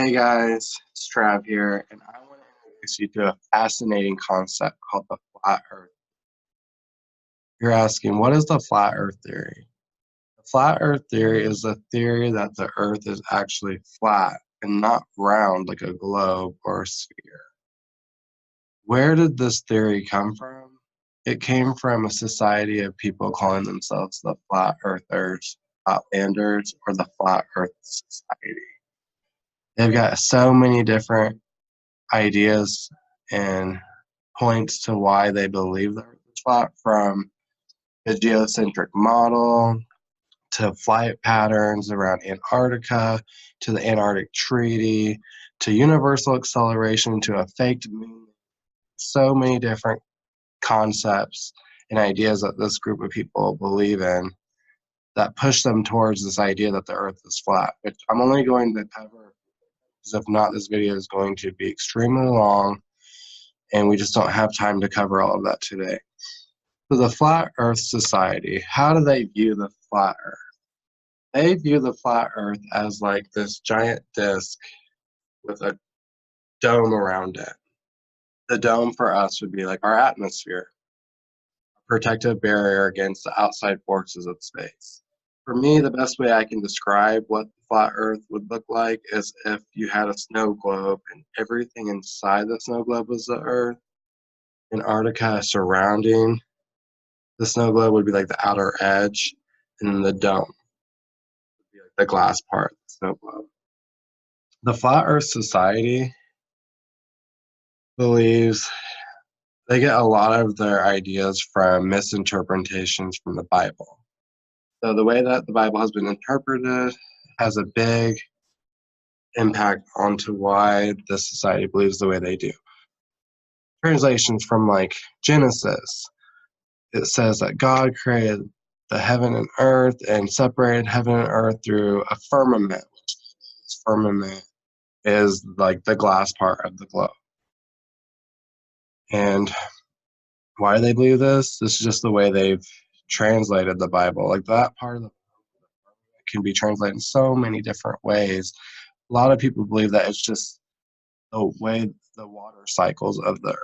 Hey guys, it's Trav here, and I want to introduce you to a fascinating concept called the flat earth. You're asking, what is the flat earth theory? The flat earth theory is the theory that the earth is actually flat and not round like a globe or a sphere. Where did this theory come from? It came from a society of people calling themselves the flat earthers, flatlanders, or the flat earth society. They've got so many different ideas and points to why they believe the Earth is flat, from the geocentric model to flight patterns around Antarctica to the Antarctic Treaty to universal acceleration to a faked moon. So many different concepts and ideas that this group of people believe in that push them towards this idea that the Earth is flat, which I'm only going to cover, because if not, this video is going to be extremely long and we just don't have time to cover all of that today. So the Flat Earth Society, how do they view the flat Earth? They view the flat Earth as like this giant disc with a dome around it. The dome for us would be like our atmosphere, a protective barrier against the outside forces of space. For me, the best way I can describe what the flat Earth would look like is if you had a snow globe and everything inside the snow globe was the Earth. Antarctica surrounding the snow globe would be like the outer edge, and then the dome would be like the glass part of the snow globe. The Flat Earth Society believes they get a lot of their ideas from misinterpretations from the Bible. So the way that the Bible has been interpreted has a big impact onto why the society believes the way they do. Translations from like Genesis, it says that God created the heaven and earth and separated heaven and earth through a firmament. This firmament is like the glass part of the globe. And why do they believe this? This is just the way they've translated the Bible. Like that part of the Bible can be translated in so many different ways. A lot of people believe that it's just the way the water cycles of the earth,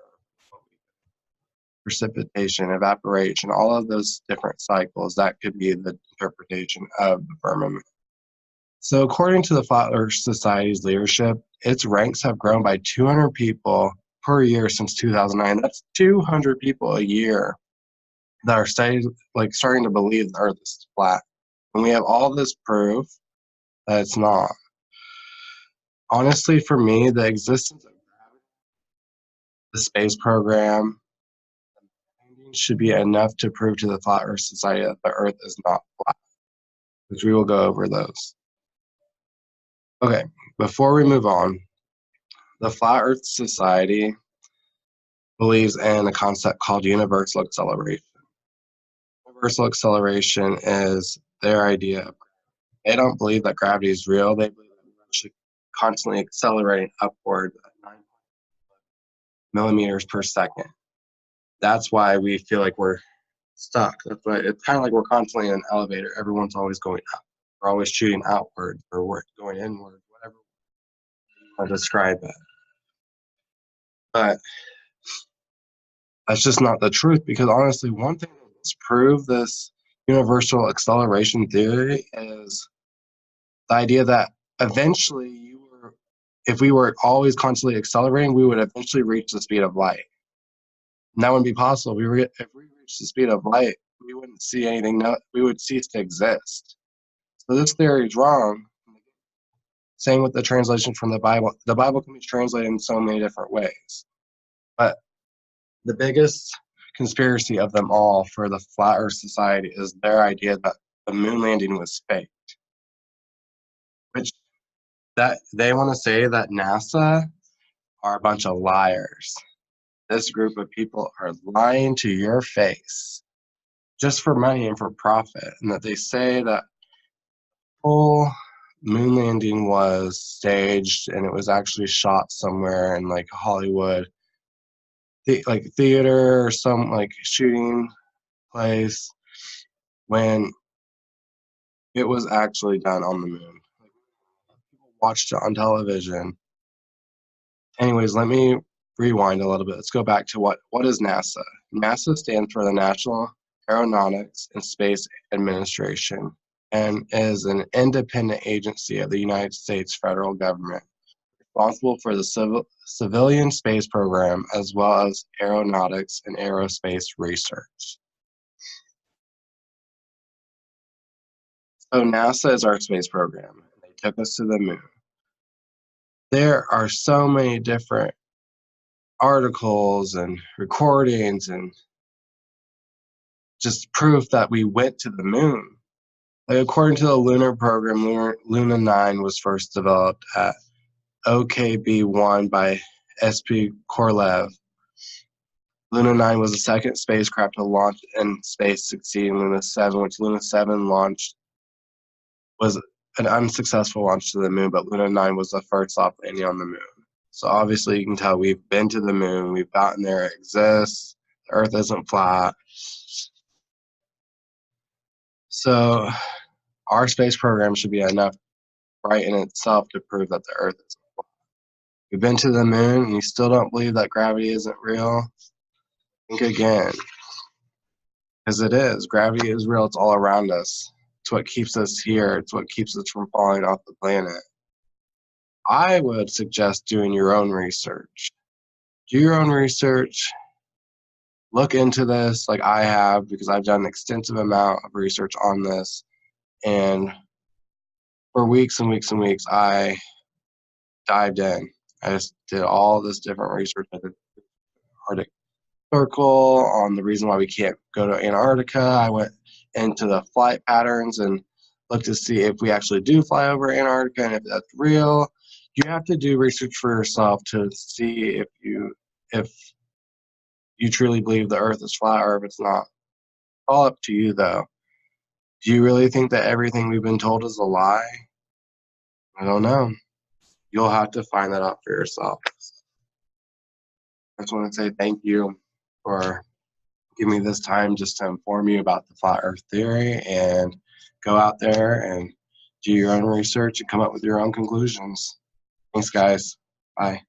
precipitation, evaporation, all of those different cycles, that could be the interpretation of the firmament. So according to the Flat Earth Society's leadership, its ranks have grown by 200 people per year since 2009. That's 200 people a year that are starting to believe the Earth is flat. And we have all this proof that it's not. Honestly, for me, the existence of the space program should be enough to prove to the Flat Earth Society that the Earth is not flat, which we will go over those. Okay, before we move on, the Flat Earth Society believes in a concept called universal acceleration. Universal acceleration is their idea of, they don't believe that gravity is real. They believe that we're actually constantly accelerating upward at 9 millimeters per second. That's why we feel like we're stuck. That's why it's kind of like we're constantly in an elevator. Everyone's always going up. We're always shooting outward, or we're going inward, whatever you want to describe it. But that's just not the truth, because honestly, one thing that's proved this universal acceleration theory is the idea that eventually if we were always constantly accelerating, we would eventually reach the speed of light. And that wouldn't be possible. If we reached the speed of light, we wouldn't see anything. No, we would cease to exist. So this theory is wrong. Same with the translation from the Bible. The Bible can be translated in so many different ways. But the biggest conspiracy of them all for the Flat Earth Society is their idea that the moon landing was faked. Which that they want to say that NASA are a bunch of liars. This group of people are lying to your face just for money and for profit, and that they say that full moon landing was staged and it was actually shot somewhere in like Hollywood, like theater or some like shooting place, when it was actually done on the moon. People watched it on television. Anyways, let me rewind a little bit. Let's go back to what is NASA? NASA stands for the National Aeronautics and Space Administration and is an independent agency of the United States federal government responsible for the civilian space program as well as aeronautics and aerospace research. So NASA is our space program. They took us to the moon. There are so many different articles and recordings and just proof that we went to the moon. Like according to the lunar program, Luna 9 was first developed at OKB-1 by SP Korolev. Luna 9 was the second spacecraft to launch in space, succeeding Luna 7, which Luna 7 launched was an unsuccessful launch to the moon, but Luna 9 was the first soft landing on the moon. So obviously you can tell we've been to the moon, we've gotten there, it exists, the Earth isn't flat. So our space program should be enough right in itself to prove that the Earth isn't flat. We've been to the moon and you still don't believe that gravity isn't real? Think again. Because it is. Gravity is real, it's all around us. It's what keeps us here, it's what keeps us from falling off the planet. I would suggest doing your own research. Do your own research. Look into this like I have because I've done an extensive amount of research on this. And for weeks and weeks and weeks, I dived in. I just did all this different research. I did Arctic Circle on the reason why we can't go to Antarctica. I went into the flight patterns and looked to see if we actually do fly over Antarctica and if that's real. You have to do research for yourself to see if you truly believe the Earth is flat or if it's not. All up to you, though. Do you really think that everything we've been told is a lie? I don't know. You'll have to find that out for yourself. I just want to say thank you for giving me this time just to inform you about the flat Earth theory, and go out there and do your own research and come up with your own conclusions. Thanks, guys. Bye.